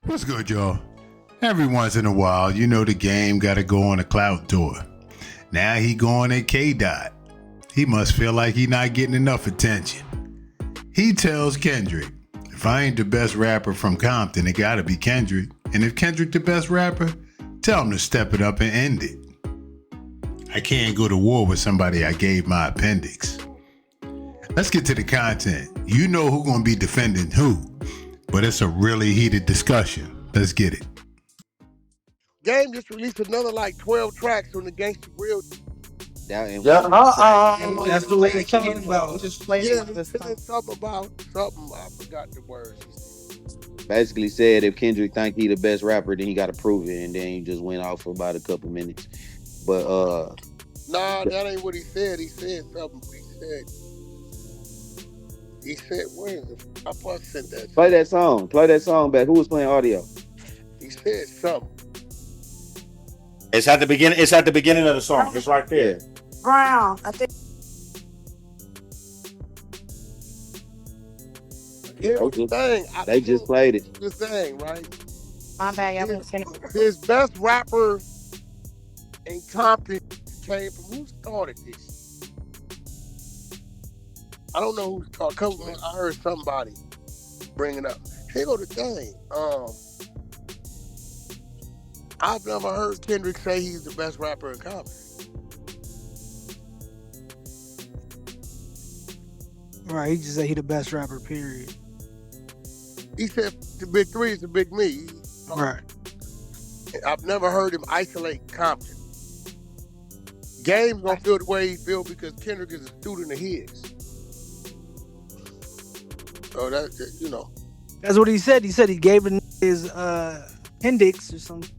What's good, y'all? Every once in a while, you know the game gotta go on a clout tour. Now he going at K-Dot. He must feel like he not getting enough attention. He tells Kendrick, if I ain't the best rapper from Compton, it gotta be Kendrick. And if Kendrick the best rapper, tell him to step it up and end it. I can't go to war with somebody I gave my appendix. Let's get to the content. You know who gonna be defending who, but it's a really heated discussion. Let's get it. Game just released another like 12 tracks on the Gangsta Real. That's the way they talking about. Just play Yeah, it. he said something about something. I forgot the words. basically said if Kendrick think he the best rapper, then he got to prove it, and then he just went off for about a couple minutes. But Nah, that ain't what he said. He said something. He said, where is it? I probably sent that. Play that song back. Who was playing audio? He said something. It's at the beginning. It's at the beginning of the song. It's right there. Brown, I think. Here's the thing. They just played it. The thing, right? My bad, y'all been sending. His best rapper in Compton came from who started this? I don't know who started. I heard somebody bring it up. Here go the thing. I've never heard Kendrick say he's the best rapper in Compton. Right, he just said he the best rapper, period. He said the big three is the big me. Right. I've never heard him isolate Compton. Game's gonna feel the way he feel because Kendrick is a student of his. So that you know. That's what he said. He said he gave his appendix or something.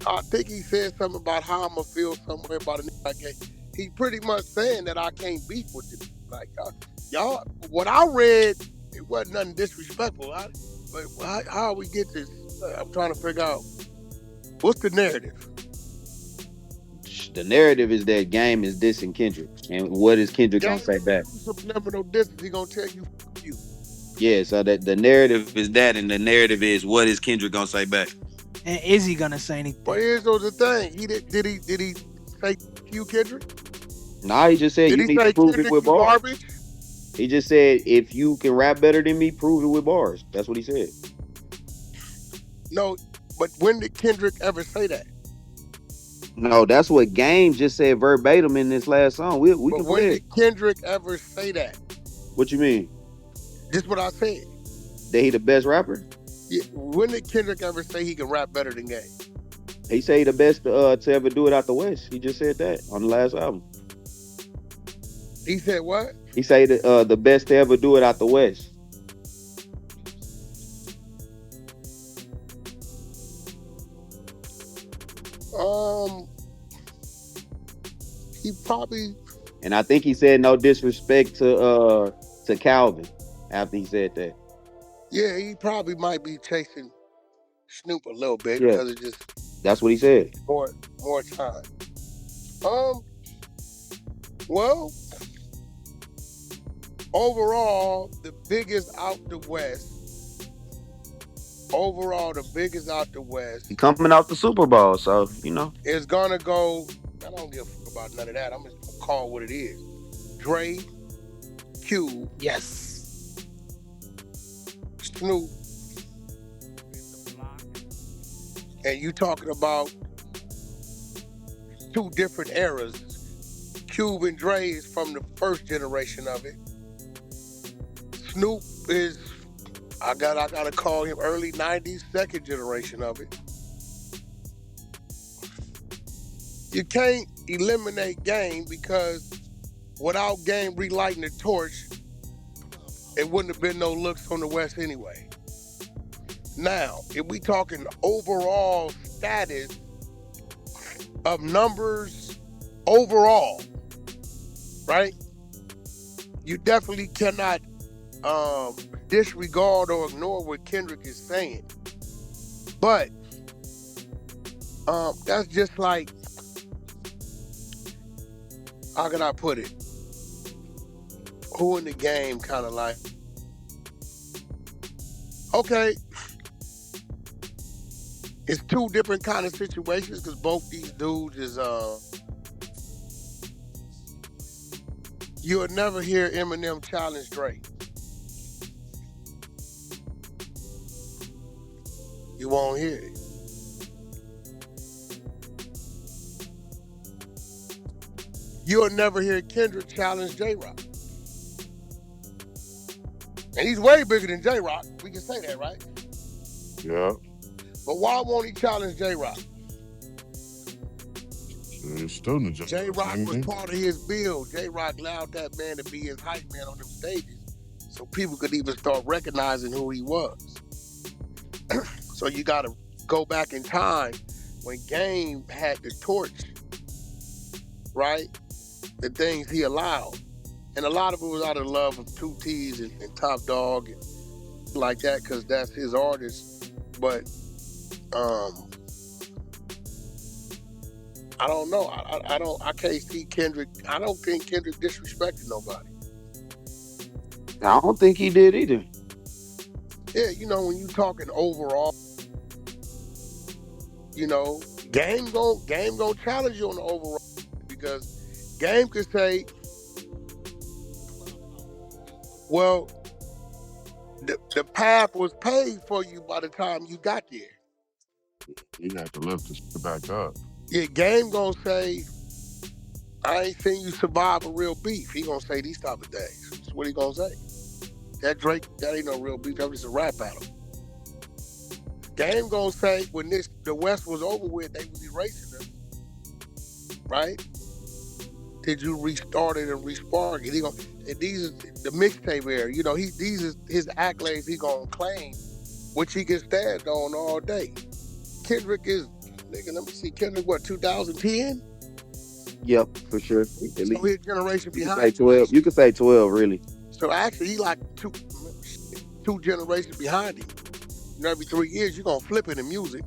I think he said something about how I'm gonna feel somewhere about a nigga I gave. He pretty much saying that I can't beef with him. Like y'all, what I read, it wasn't nothing disrespectful. But how we get this? I'm trying to figure out what's the narrative. The narrative is that Game is dissing Kendrick, and what is Kendrick gonna say back? Subliminal distance. He gonna tell you, F you. Yeah, so that the narrative is that, and the narrative is what is Kendrick gonna say back? And is he gonna say anything? But here's the thing. Did he say you, Kendrick? Nah, he just said you need to prove it with bars. Garbage? He just said if you can rap better than me, prove it with bars. That's what he said. No, but when did Kendrick ever say that? No, that's what Game just said verbatim in this last song. We can when did Kendrick ever say that? What you mean? Just what I said. That he the best rapper? Yeah. When did Kendrick ever say he can rap better than Game? He say he the best to ever do it out the West. He just said that on the last album. He said what? He say the best to ever do it out the West. He probably. And I think he said no disrespect to Calvin after he said that. Yeah, he probably might be chasing Snoop a little bit because it just. That's what he said. More time. Well, overall, the biggest out the West. He coming out the Super Bowl, so you know. It's gonna go. I don't give a fuck about none of that. I'm just gonna call what it is. Dre, Cube, yes, Snoop, and you talking about two different eras. Cube and Dre is from the first generation of it. Snoop is I gotta call him early 90s, second generation of it. You can't eliminate Game because without Game relighting the torch, it wouldn't have been no looks on the West anyway. Now, if we talking overall status of numbers overall, right? You definitely cannot disregard or ignore what Kendrick is saying. But that's just like, how can I put it? Who in the game kind of like Okay, it's two different kind of situations because both these dudes is you'll never hear Eminem challenge Drake. You won't hear it. You'll never hear Kendrick challenge J-Rock. And he's way bigger than J-Rock. We can say that, right? Yeah. But why won't he challenge J-Rock? J-Rock was part of his build. J-Rock allowed that man to be his hype man on them stages so people could even start recognizing who he was. So you got to go back in time when Game had the torch, right? The things he allowed. And a lot of it was out of love of 2 T's and Top Dog and like that because that's his artist. But I don't know. I can't see Kendrick. I don't think Kendrick disrespected nobody. I don't think he did either. Yeah, you know, when you talking overall, you know, Game gon' challenge you on the overall because Game could say, well, the path was paved for you by the time you got there. You have to lift this back up. Yeah, Game gonna say, I ain't seen you survive a real beef. He gonna say these type of things. That's what he gonna say. That Drake, that ain't no real beef. That was just a rap battle. Game gonna say when the West was over with, they was erasing them, right? Did you restart it and respark it? These is the mixtape era. You know, these is his accolades he gonna claim, which he can stand on all day. Kendrick is, nigga, let me see, Kendrick, what, 2010? Yep, for sure. So his generation behind. Say 12. You could say 12, really. So actually, he like two generations behind him. You know, every 3 years, you're going to flip it in music.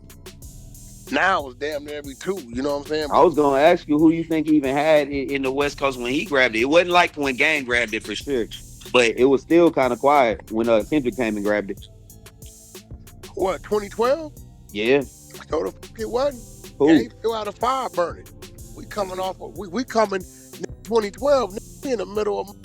Now it's damn near every 2, you know what I'm saying? I was going to ask you who you think he even had in the West Coast when he grabbed it. It wasn't like when Game grabbed it for sure. But it was still kind of quiet when Kendrick came and grabbed it. What, 2012? Yeah. So the fuck it wasn't. Who? Game still out of fire burning. We coming off of, we coming 2012, in the middle of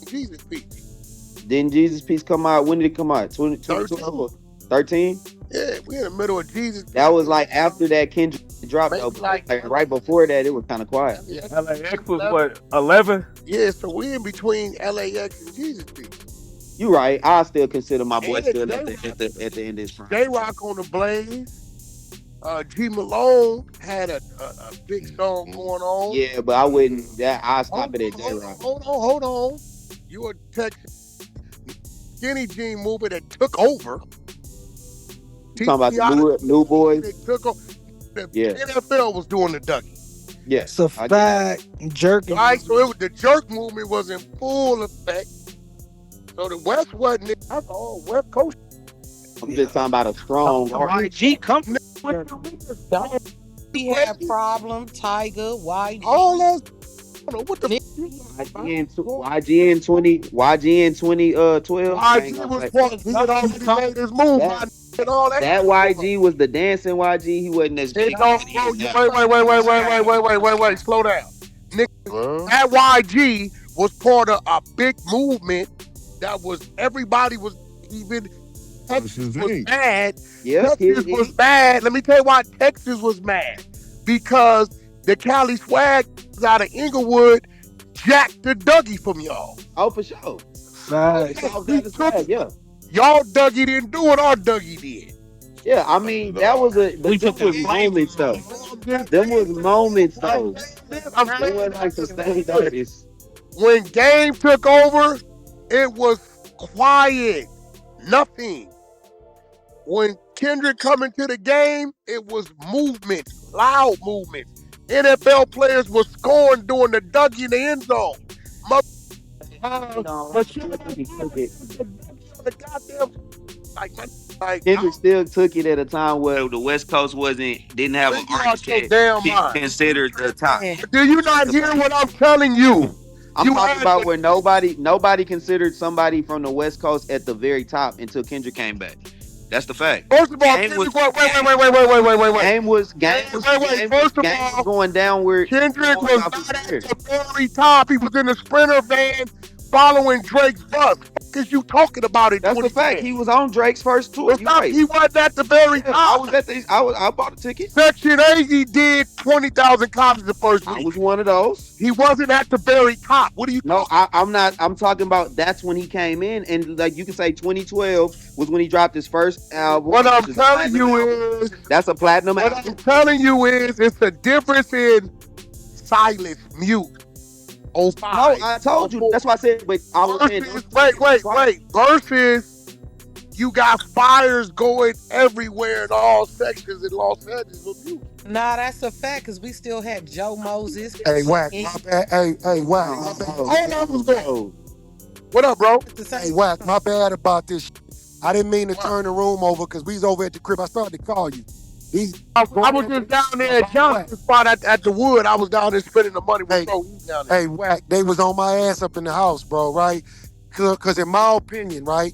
Jesus Peace. Didn't Jesus Peace come out? When did it come out? 2012? 13? Yeah, we in the middle of Jesus. That was like after that Kendrick dropped. Like right before that, it was kind of quiet. Yeah. LAX was what, 11? Yeah, so we in between LAX and Jesus Peace. You right. I still consider my boy still at the end of his prime. J-Rock on the Blaze. G Malone had a big song going on. Yeah, but I wouldn't. I stop it at J-Rock. Hold on. You a Texas skinny jean movement that took over. You talking about the new boys? Took over. The NFL was doing the Dougie. Yes, it's a fact. Jerk. Right, so the jerk movement was in full effect. So the West wasn't. That's all West Coast. I'm just talking about a strong. YG come. We had Problem, Tiger, YG. All those. What the YG in 2012. YG was part. He had already made his move. That YG was the dancing YG. He wasn't as big. Wait. Slow down. Nigga, that YG was part of a big movement that was, everybody was, even Texas was mad. Yeah, Texas was mad. Let me tell you why Texas was mad. Because the Cali swag out of Inglewood jacked the Dougie from y'all. Oh, for sure. Facts. Yeah. Y'all Dougie didn't do what our Dougie did. Yeah, I mean, that was them was moments though. Them was moments though. They wasn't like sustained artists. When Game took over, it was quiet. Nothing. When Kendrick come into the game, it was movement, loud movement. NFL players were scoring during the Dougie in the end zone. Kendrick still took it at a time where the West Coast didn't have an artist considered the top. Do you not hear what I'm telling you? I'm talking about where nobody considered somebody from the West Coast at the very top until Kendrick came back. That's the fact. First of all, Game was Kendrick, wait. game was First of game was all, going downward. Kendrick going was off not his career. at the very top. He was in the Sprinter van following Drake's bus. Because you talking about it. That's the fact. He was on Drake's first tour. You right. He wasn't at the very Yeah, top. I was at the. I bought a ticket. Section 8, he did 20,000 copies the first I week. was one of those. He wasn't at the very top. What are you No, talking I'm not. I'm talking about that's when he came in, and like you can say 2012 was when he dropped his first album. What I'm which is a telling platinum you album. is, That's a platinum what album. I'm telling you is, it's a difference in silence, mute. On No, five. I told you. That's why I said. But I was saying. Wait. Versus, you got fires going everywhere in all sections in Los Angeles with music. Nah, that's a fact because we still had Joe Moses. Hey, Wack, and- my bad. Hey, Wack, my bad. Hold on, what's going on? Oh, What up, bro? the same- Hey, Wack, my bad about this. I didn't mean to turn the room over because we was over at the crib. I started to call you. I was just down there at Johnson's spot at the Wood. I was down there spending the money with Bro. He's down there. Hey, Wack, they was on my ass up in the house, bro, right? Because in my opinion, right,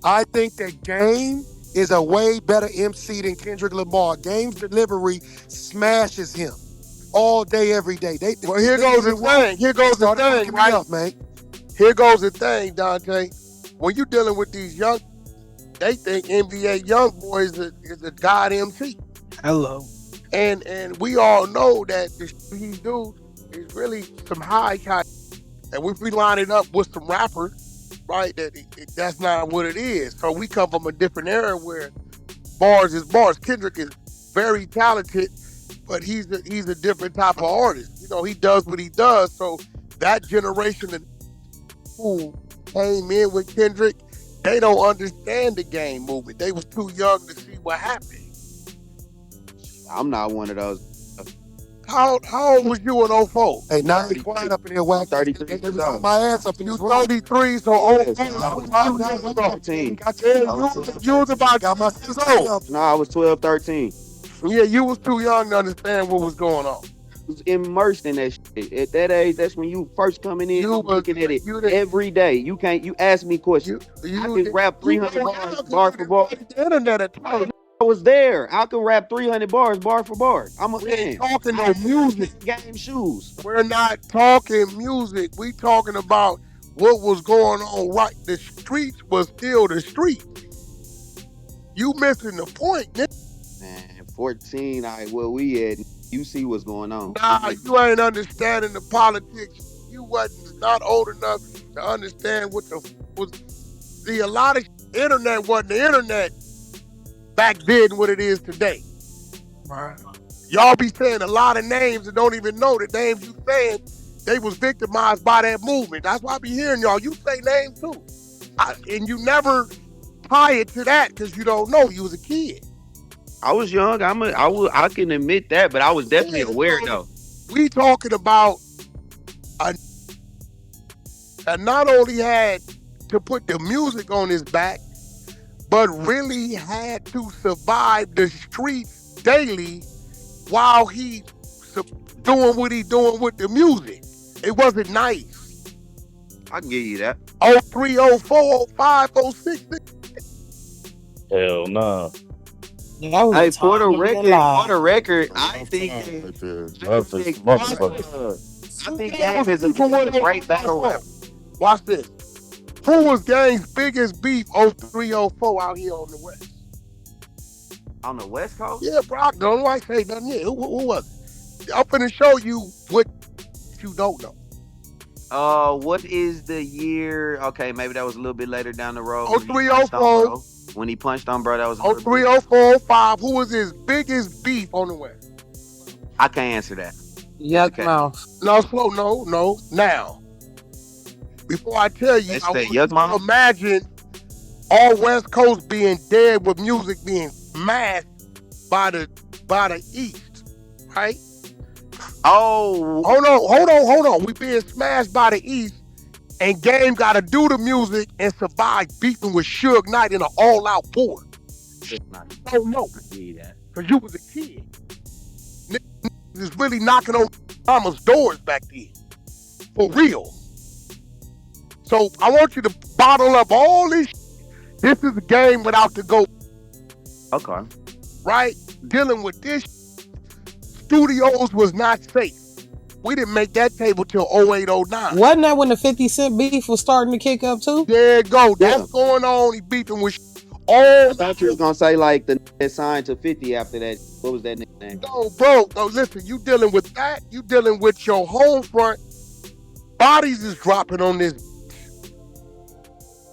I think that Game is a way better MC than Kendrick Lamar. Game's delivery smashes him all day, every day. Well, here goes the thing. Here goes the thing, right? Up, man. Here goes the thing, Dante. When you dealing with these young, they think NBA young boy is a god MC. Hello. And we all know that the shit he do is really some high kind. And if we line it up with some rappers, right, that's not what it is. So we come from a different era where bars is bars. Kendrick is very talented, but he's a different type of artist. You know, he does what he does. So that generation of who came in with Kendrick, they don't understand the game movement. They was too young to see what happened. I'm not one of those. How old was you in 04? Hey, now they quiet up in here, Wack. 33. They was on my ass up in You this room. 33, so 04. 13. You was about Got my years sister old. up. No, I was 12, 13. Yeah, you was too young to understand what was going on. Was immersed in that shit. At that age, that's when you first coming in. You I'm was- looking at it you didn't- every day. You ask me questions. I can rap 300 bars, bar for bar. The internet at times. I was there. I can rap 300 bars, bar for bar. I'm a We ain't fan. talking no music. Game shoes. We're not talking music. We talking about what was going on. Right, the streets was still the streets. You missing the point, nigga. Man, 14. All right, where we at? You see what's going on. Nah, you ain't understanding the politics. You wasn't not old enough to understand what the was. See, a lot of internet wasn't the internet back then what it is today. Right. Y'all be saying a lot of names and don't even know the names you saying. They was victimized by that movement. That's why I be hearing y'all. You say names too, and you never tie it to that because you don't know. You was a kid. I was young. I can admit that, but I was definitely aware though. We talking about and not only had to put the music on his back, but really had to survive the streets daily while he doing what he doing with the music. It wasn't nice. I can give you that. 03, 04, 05, 06. Hell no. Hey, for the record, I think Right there. That's a motherfucker. I think Game is a great battle rapper. Watch this. Who was Gang's biggest beef 03, 04 out here on the West? On the West Coast? Yeah, bro. I don't know why I say nothing here. Who was it? I'm finna show you what you don't know. What is the year? Okay, maybe that was a little bit later down the road. 03, 04. When he punched on bro, that was a little 03, bit. 04, 05. Who was his biggest beef on the West? I can't answer that. Yuck Okay. mouth. No, slow, no. Now, before I tell you, They I say want you yuck to mouth? imagine all West Coast being dead with music being smashed by the East, right? Oh, Hold on. We being smashed by the East, and Game got to do the music and survive beefing with Suge Knight in an all-out war. Oh no, because you was a kid. Niggas is really knocking on mama's doors back then, for real. So I want you to bottle up all this This is a game without the GOAT, Okay. right? Dealing with this, studios was not safe. We didn't make that table till 08, 09. Wasn't that when the 50 Cent beef was starting to kick up too? There you go. That's Yeah. going on. He beefing with I all. thought you was gonna say like the that signed to 50 after that. What was that nigga name? No, bro. No, listen. You dealing with that. You dealing with your home front. Bodies is dropping on this.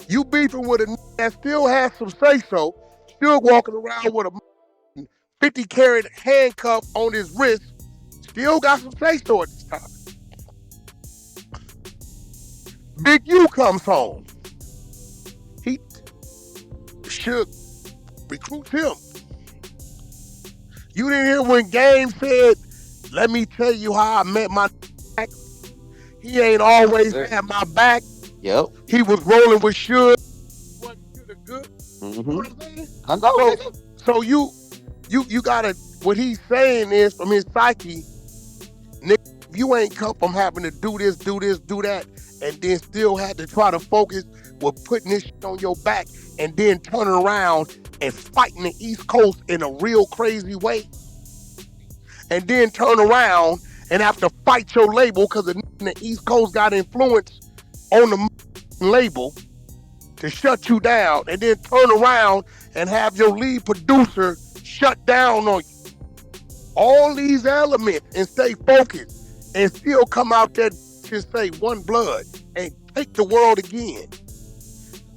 You beefing with a that still has some say so. Still walking around with a 50 carat handcuff on his wrist. Still got some say so at this time. Big U comes home. He should recruit him. You didn't hear when Game said, "Let me tell you how I met my back." He ain't always had my back. Yep. He was rolling with Suge. Wasn't Suge good? You know Mm-hmm. what I'm saying? I know. nigga. So you gotta. What he's saying is from his psyche, nigga, if you ain't come from having to do this, do that, and then still had to try to focus with putting this shit on your back and then turning around and fighting the East Coast in a real crazy way, and then turn around and have to fight your label because the East Coast got influence on the label to shut you down, and then turn around and have your lead producer shut down on you. All these elements and stay focused and still come out there and say one blood and take the world again.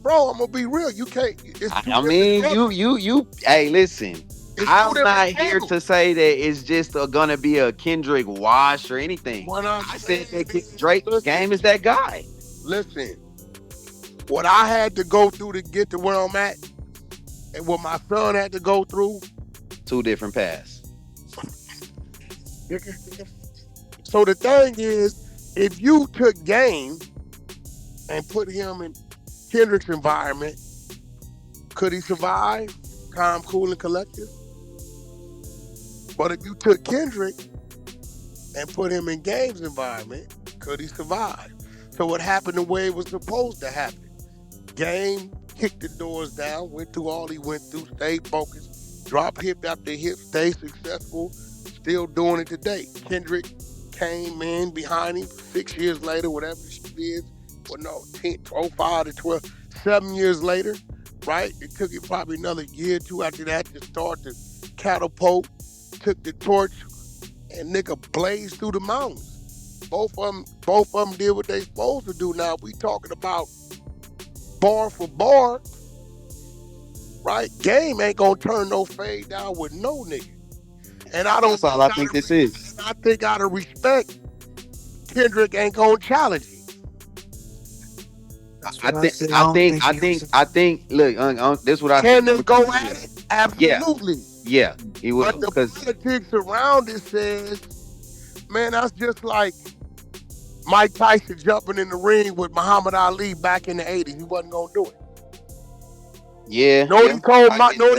Bro, I'm gonna be real. You can't. It's I mean, you. Hey, listen. I'm not here to say that it's just gonna be a Kendrick wash or anything. I said that Drake Game is that guy. Listen, what I had to go through to get to where I'm at, and what my son had to go through. 2 different paths. So the thing is, if you took Game and put him in Kendrick's environment, could he survive? Calm, cool, and collective. But if you took Kendrick and put him in Game's environment, could he survive? So what happened the way it was supposed to happen? Game kicked the doors down, went through all he went through, stayed focused, dropped hip after hip, stayed successful, still doing it today. Kendrick came in behind him 6 years later, whatever it is. Well, no, 5 to 12, 7 years later, right? It took him probably another year or two after that to start to catapult, took the torch, and nigga blazed through the mountains. Both of them did what they supposed to do. Now we talking about bar for bar, right? Game ain't gonna turn no fade down with no nigga. And I don't. That's all I think this is. I think out of respect, Kendrick ain't gonna challenge him. I think. Look, this is what I Can they go at it? Absolutely. Yeah, he will. But the politics around it says, man, that's just like Mike Tyson jumping in the ring with Muhammad Ali back in the 80s. He wasn't gonna do it. Yeah. Know what he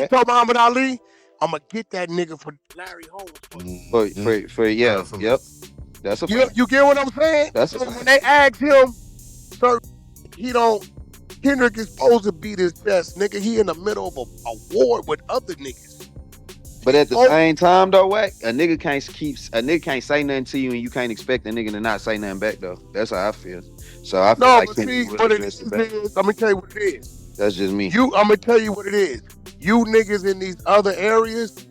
told Muhammad Ali? I'm gonna get that nigga for Larry Holmes. Yep. That's a fact. You get what I'm saying? That's a so fact. when they ask him, sir, Kendrick is supposed to beat his chest, nigga. He in the middle of a war with other niggas. But at the same time, though, Wack, a nigga can't say nothing to you, and you can't expect a nigga to not say nothing back, though. That's how I feel. So I feel like but it is, I'm gonna tell you what it is. That's just me. I'm gonna tell you what it is. You niggas in these other areas,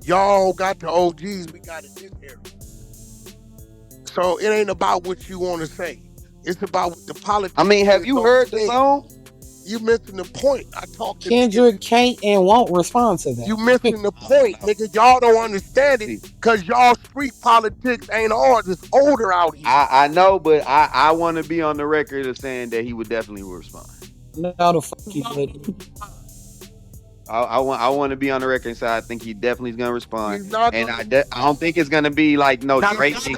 y'all got the OGs. We got in this area. So it ain't about what you want to say. It's about what the politics. I mean, have you heard the song? You missing the point. I talked to Kendrick can't and won't respond to that. You missing the point, nigga. Y'all don't understand it because y'all street politics ain't ours. It's older out here. I know, but I want to be on the record of saying that he would definitely respond. No, the fuck he would. I want to be on the record and say I think he definitely is gonna respond, and I don't think it's gonna be like no Drake. He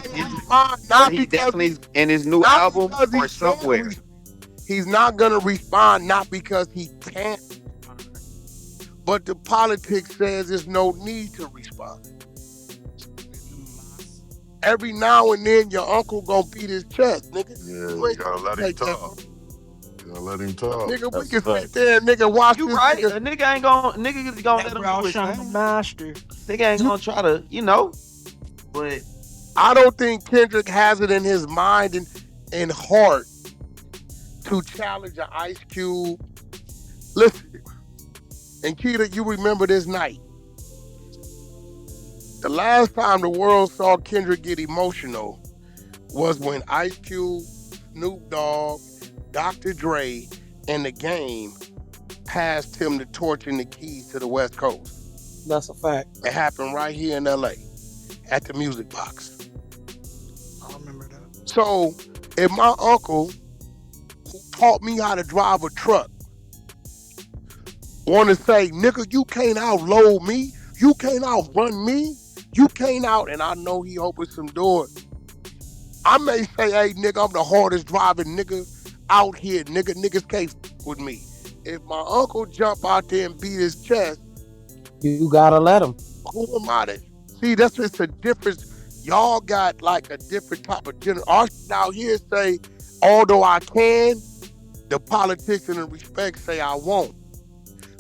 definitely in his new album or somewhere. He's not gonna respond not because he can't, but the politics says there's no need to respond. Every now and then your uncle gonna beat his chest, nigga. Yeah, you gotta let him talk. Yeah, let him talk. Nigga, we That's can fact. sit there and nigga watch You this right. nigga. A nigga ain't gonna let him Bro, do his showing the thing. master. Nigga ain't gonna try to, but I don't think Kendrick has it in his mind and heart to challenge an Ice Cube. Listen, and Keita, you remember this night. The last time the world saw Kendrick get emotional was when Ice Cube, Snoop Dogg, Dr. Dre, and The Game passed him the torch and the keys to the West Coast. That's a fact. It happened right here in LA at the Music Box. I remember that. So if my uncle, who taught me how to drive a truck, want to say, nigga, you can't outload me, you can't outrun me, you can't out, and I know he opened some doors. I may say, hey, nigga, I'm the hardest driving nigga out here, nigga. Niggas can't f with me. If my uncle jump out there and beat his chest, You gotta let him. who am I to? See, that's just a difference. Y'all got like a different type of general. Our shit out here say, although I can, the politician and respect say I won't.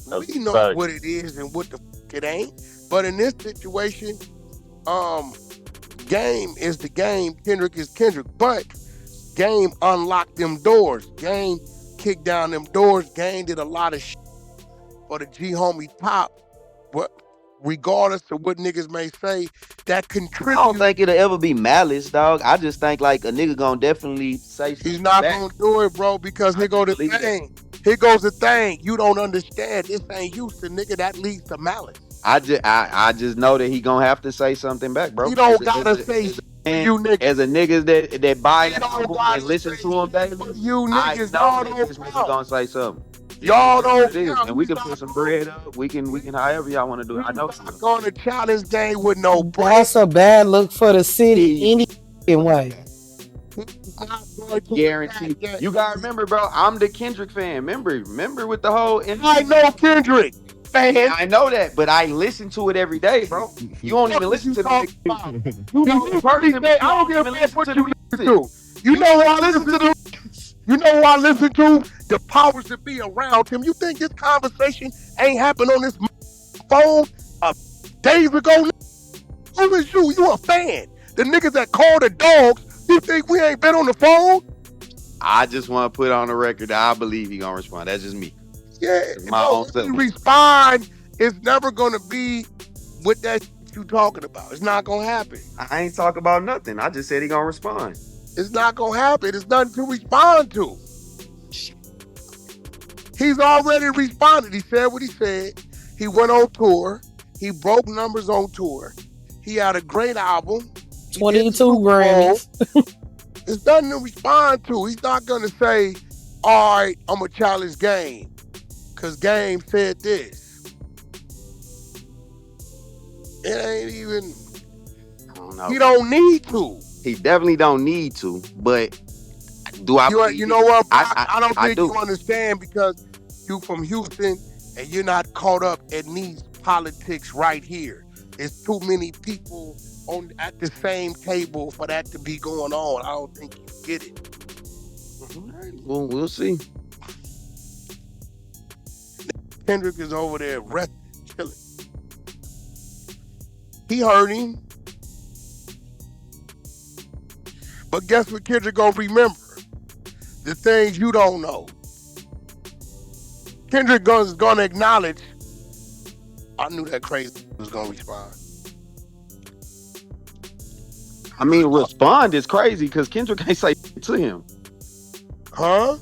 That's We know fact. what it is and what the f it ain't. But in this situation, Game is the Game, Kendrick is Kendrick. But Game unlocked them doors. Game kicked down them doors. Game did a lot of shit for the G homie top. But regardless of what niggas may say, that I don't contributes. think it'll ever be malice, dog. I just think like a nigga gonna definitely say something He's not back. gonna do it, bro, because here go the believe that. thing. Here goes the thing. You don't understand. This ain't Houston, nigga. That leads to malice. I just know that he gonna have to say something back, bro. He don't gotta say shit for you niggas. As a niggas that buy He the don't album gotta and listen say to him shit daily, for you I niggas. know Y'all that don't this nigga count. gonna say something. Y'all That's what don't it is. count. And we We can put not some bread up. We can however y'all want to do it. I know. not going to challenge Game with no break. That's a bad look for the city any fucking way. He's not going to Guarantee. attack Game. You gotta remember, bro. I'm the Kendrick fan. Remember with the whole. I know Kendrick, fan. I know that, but I listen to it every day, bro. You don't even listen to the talking nigga. about? You know person, I don't give a fuck what you listen to. You know who I listen to? You know who I listen to? The powers that be around him. You think this conversation ain't happened on this phone days ago? Who is you? You a fan. The niggas that call the dogs, you think we ain't been on the phone? I just want to put on the record that I believe he gonna respond. That's just me. Yeah, It's my own if self. you respond, it's never gonna be with that shit you talking about. It's not gonna happen. I ain't talking about nothing. I just said he gonna respond. It's not gonna happen. It's nothing to respond to. He's already responded. He said what he said. He went on tour. He broke numbers on tour. He had a great album. 22 Grammys. There's nothing to respond to. He's not gonna say, all right, I'm gonna challenge Game. Cause Game said this. It ain't even, I don't know. he don't need to. He definitely don't need to, but do I? You know what? I don't think do. you understand because you from Houston and you're not caught up in these politics right here. There's too many people at the same table for that to be going on. I don't think you get it. All right, well, we'll see. Kendrick is over there resting, chilling. He heard him. But guess what Kendrick gonna remember? The things you don't know. Kendrick is gonna acknowledge, I knew that crazy was gonna respond. I mean, respond is crazy because Kendrick ain't say to him. Huh?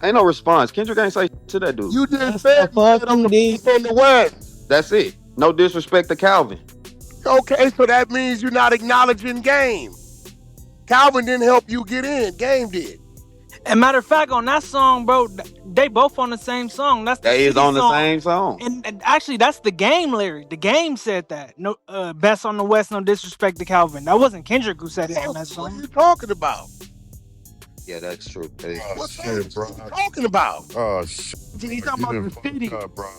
Ain't no response. Kendrick ain't say to that dude. You just said I'm from the West. That's it. No disrespect to Calvin. Okay, so that means you're not acknowledging Game. Calvin didn't help you get in. Game did. And matter of fact, on that song, bro, they both on the same song. That's the They is City on the song. same song. And actually, that's the Game lyric. The Game said that. No, best on the West, no disrespect to Calvin. That wasn't Kendrick who said it in that What song. are you talking about? Yeah, that's true. What shit, bro? What you talking about? Oh shit! You talking about the city? Bro.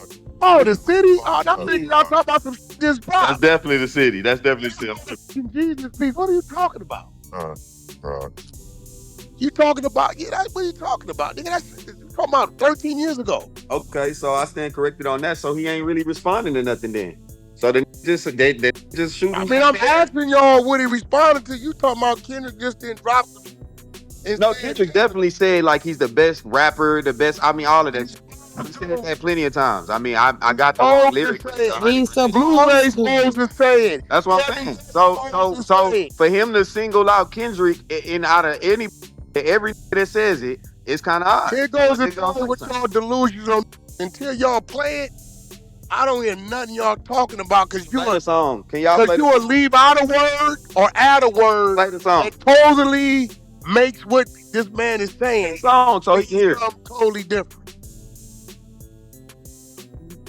Oh, the city? Oh, that means y'all talking about some shit this pop. That's definitely the city. That's definitely the city. Jesus, Pete, what are you talking about? Bro. You talking about? Yeah, that's what you talking about, nigga. That's talking about 13 years ago. Okay, so I stand corrected on that. So he ain't really responding to nothing then. So they just shooting. I mean, I'm asking y'all what he responded to. You talking about Kendrick just didn't drop some. No, Kendrick definitely said like he's the best rapper, the best. I mean, all of that. I've said that plenty of times. I mean, I got the lyrics. He's supposed to say it. That's what I'm saying. So for him to single out Kendrick in out of every that says it, it's kind of odd. Here goes the thing with y'all delusions on. Until y'all play it, I don't hear nothing y'all talking about because you a song. Can y'all play? You will leave out a word or add a word play the song. that totally makes what this man is saying song so he can hear totally different.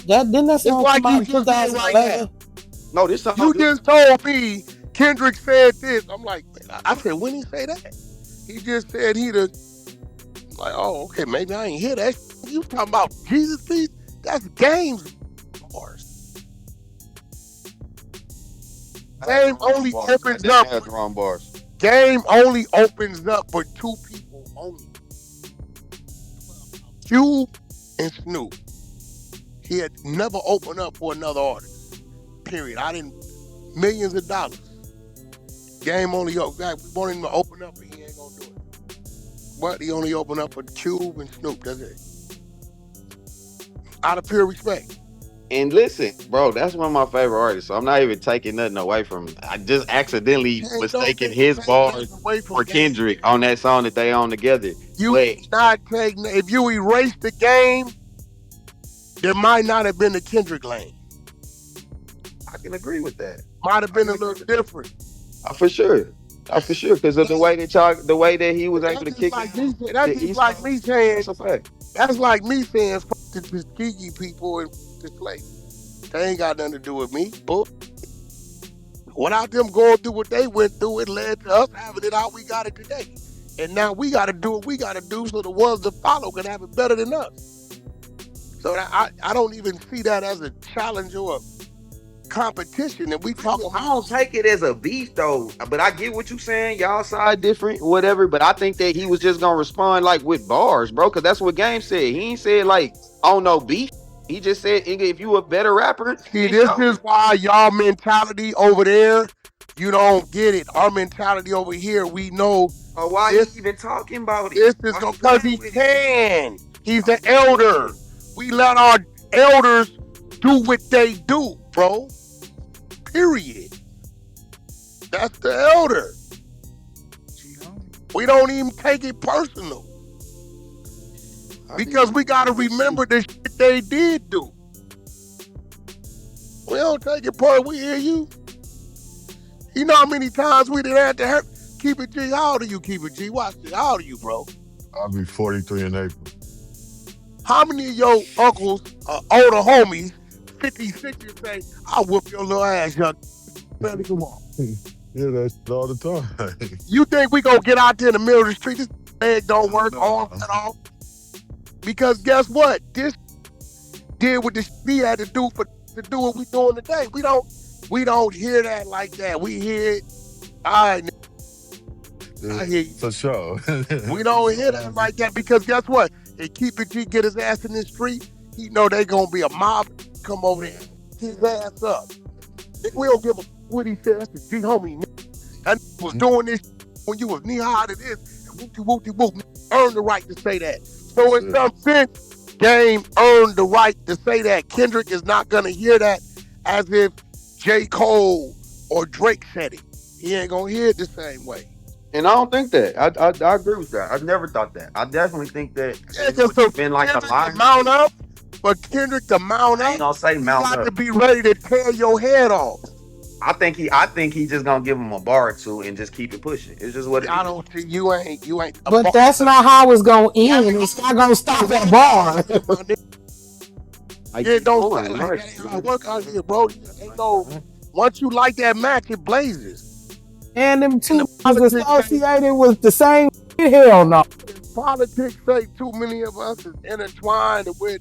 Didn't that song like come out in you just did right 2011? No, this song. You just told me Kendrick said this. I'm like, I said, when he say that? He just said he'd have. Like, oh, okay, maybe I ain't hear that. You talking about Jesus Peace? That's games bars. Game only opens up. The wrong bars. Game only opens up for two people only. Cube and Snoop. He had never opened up for another artist. Period. Millions of dollars. Game only we want him to open up, but he ain't gonna do it. But he only opened up for Cube and Snoop. That's it. Out of pure respect. And listen, bro, that's one of my favorite artists. So I'm not even taking nothing away from him. I just accidentally mistaken his bars for Kendrick on that song that they own together. Not taking. If you erase the game, there might not have been a Kendrick lane. I can agree with that. Might have been a little different. For sure. Because of the way that he was able to kick it. That's just like me saying. That's like me saying fuck the Tuskegee people and the slaves. They ain't got nothing to do with me. But without them going through what they went through, it led to us having it how we got it today. And now we got to do what we got to do so the ones that follow can have it better than us. So I don't even see that as a challenge or a competition. And we talk about. I don't take it as a beef though, but I get what you're saying. Y'all side different, whatever. But I think that he was just gonna respond like with bars, bro, because that's what Game said. He ain't said like, oh no beef. He just said, if you a better rapper. See, this is why y'all mentality over there, you don't get it. Our mentality over here, we know. Why you even talking about it? This is because he can. He's an elder. We let our elders do what they do, bro. Period. That's the elder. We don't even take it personal. Because we got to remember the shit they did do. We don't take it personal. We hear you. You know how many times we did have to hurt? Keep it G. How old are you, Keep it G? Watch this. How old are you, bro? I'll be 43 in April. How many of your uncles, older homies, 50, 60 say, I'll whoop your little ass, young. Better come on. Yeah, that's all the time. You think we gonna get out there in the middle of the street? This leg don't work, arm cut off. Because guess what? This did what this he had to do to do what we doing today. We don't hear that like that. We hear it. All right, I hear you. For sure. We don't hear that like that because guess what? If Keep It G get his ass in the street, he know they gonna be a mob come over there, his ass up. We don't give a what he said. That's the G homie. That was doing this when you was knee high to this and whoop. Earned the right to say that. So in some sense, Game earned the right to say that. Kendrick is not gonna hear that as if J. Cole or Drake said it. He ain't gonna hear it the same way. And I don't think that. I agree with that. I've never thought that. I definitely think that it's been like a line. Mount up, but Kendrick to mount up, I ain't gonna say mount you got up. to be ready to tear your head off. I think he just gonna give him a bar or two and just keep it pushing. It's just what it I is. don't think you ain't. But that's not how it's gonna end. It's not gonna stop at bar. It don't like work out here, bro. Ain't no. Once you like that match, it blazes. And them two was associated with the same shit? Hell no. Politics say too many of us is intertwined and where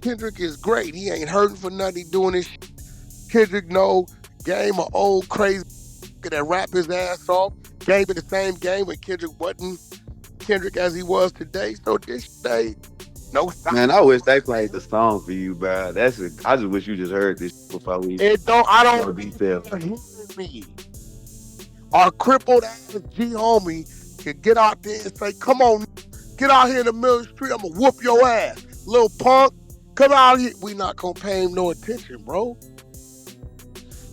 Kendrick is great. He ain't hurting for nothing. He doing this shit. Kendrick know Game of old crazy that rap his ass off. Game in the same game when Kendrick wasn't Kendrick as he was today. So this day, no stop. Man, I wish they played the song for you, bro. I just wish you just heard this before we. I don't detail. hear me. Our crippled ass G homie can get out there and say, "Come on, get out here in the middle of the street. I'm gonna whoop your ass, little punk. Come out here." We not gonna pay him no attention, bro.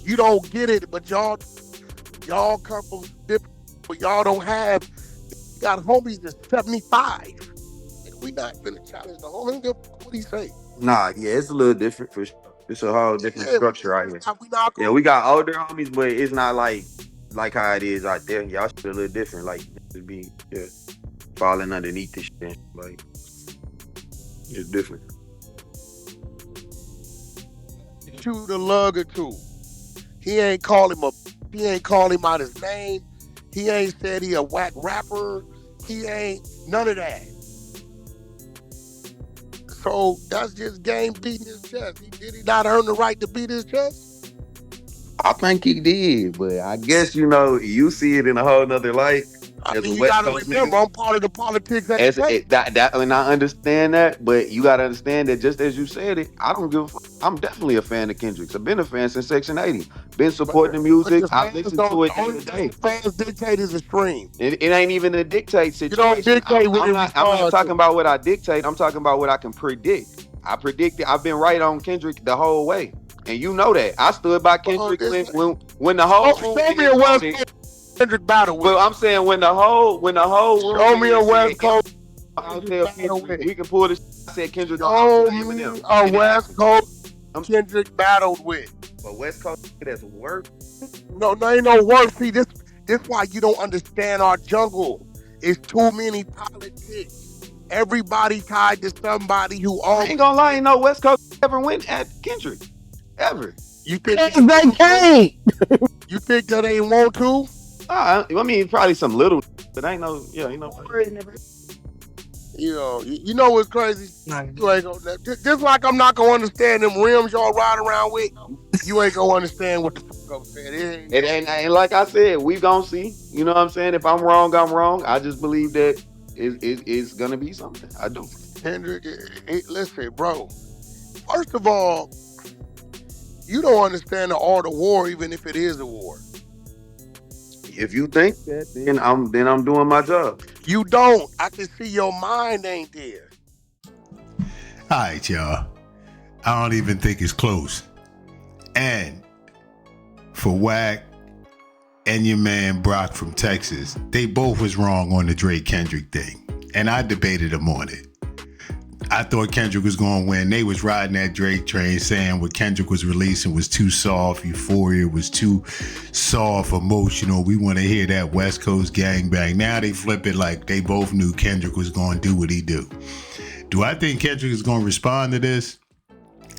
You don't get it, but y'all come from different, but y'all don't have. You got homies that's 75. We not finna challenge the homie. What he say? Nah, yeah, it's a little different for sure. It's a whole different structure right here. We got older homies, but it's not like how it is out there. Y'all shit a little different. Like to be falling underneath this shit. Like it's different. Shoot a lug or two. He ain't call him out his name. He ain't said he a whack rapper. He ain't none of that. So that's just Game beating his chest. Did he not earn the right to beat his chest? I think he did, but I guess you see it in a whole nother light. I mean, you gotta remember, I'm part of the politics. And I understand that, but you gotta understand that just as you said it, I don't give a fuck. I'm definitely a fan of Kendrick's. I've been a fan since Section 80. Been supporting the music. I listen to it every day. Fans dictate is a stream. It ain't even a dictate situation. You don't dictate I'm not talking about what I dictate. I'm talking about what I can predict. I predicted. I've been right on Kendrick the whole way, and you know that. I stood by Kendrick when the whole. Show me a West Coast Kendrick battle with. Well, I'm saying when the whole. Show me a West Coast. We can pull this. I said Kendrick. Show me a West Coast Kendrick battled with. But West Coast that's worse. No, ain't no worse. See, this why you don't understand our jungle. It's too many politics. Everybody tied to somebody who I ain't gonna lie, ain't no West Coast ever went at Kendrick. Ever. You think they can't? You think that they want to? I mean, probably some little, but ain't no, you know what's crazy? You ain't gonna, just like I'm not gonna understand them rims y'all ride around with. You ain't gonna understand what the fuck I'm saying. It ain't like I said. We gonna see. You know what I'm saying? If I'm wrong, I'm wrong. I just believe that it's gonna be something. I do. Kendrick, listen, bro. First of all, you don't understand the art of war, even if it is a war. If you think that, then I'm doing my job. You don't. I can see your mind ain't there. All right, y'all. I don't even think it's close. And for Wack and your man Brock from Texas, they both was wrong on the Drake Kendrick thing. And I debated them on it. I thought Kendrick was going to win. They was riding that Drake train saying what Kendrick was releasing was too soft. Euphoria was too soft, emotional. We want to hear that West Coast gangbang. Now they flip it like they both knew Kendrick was going to do what he do. Do I think Kendrick is going to respond to this?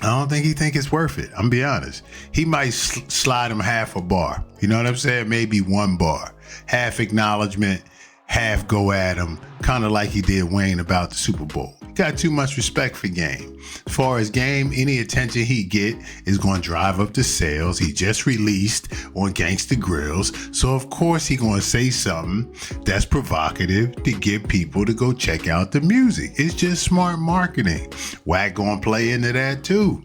I don't think he think it's worth it. I'm be honest. He might slide him half a bar. You know what I'm saying? Maybe one bar. Half acknowledgement, half go at him. Kind of like he did Wayne about the Super Bowl. He got too much respect for Game. As far as Game, any attention he get is going to drive up the sales. He just released on Gangsta Grills. So of course he going to say something that's provocative to get people to go check out the music. It's just smart marketing. Wack going to play into that too.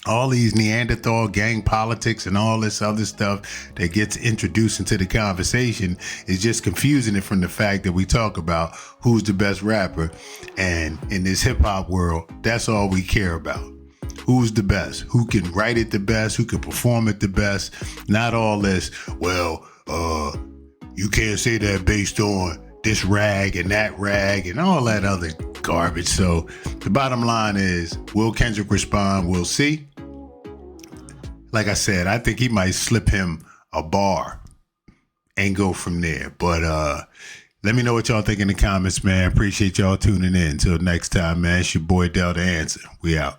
All these Neanderthal gang politics and all this other stuff that gets introduced into the conversation is just confusing it from the fact that we talk about who's the best rapper. And in this hip hop world, that's all we care about. Who's the best? Who can write it the best? Who can perform it the best? Not all this, well, you can't say that based on this rag and that rag and all that other garbage. So the bottom line is, will Kendrick respond? We'll see. Like I said, I think he might slip him a bar and go from there. But let me know what y'all think in the comments, man. Appreciate y'all tuning in. Until next time, man. It's your boy Delta Answer. We out.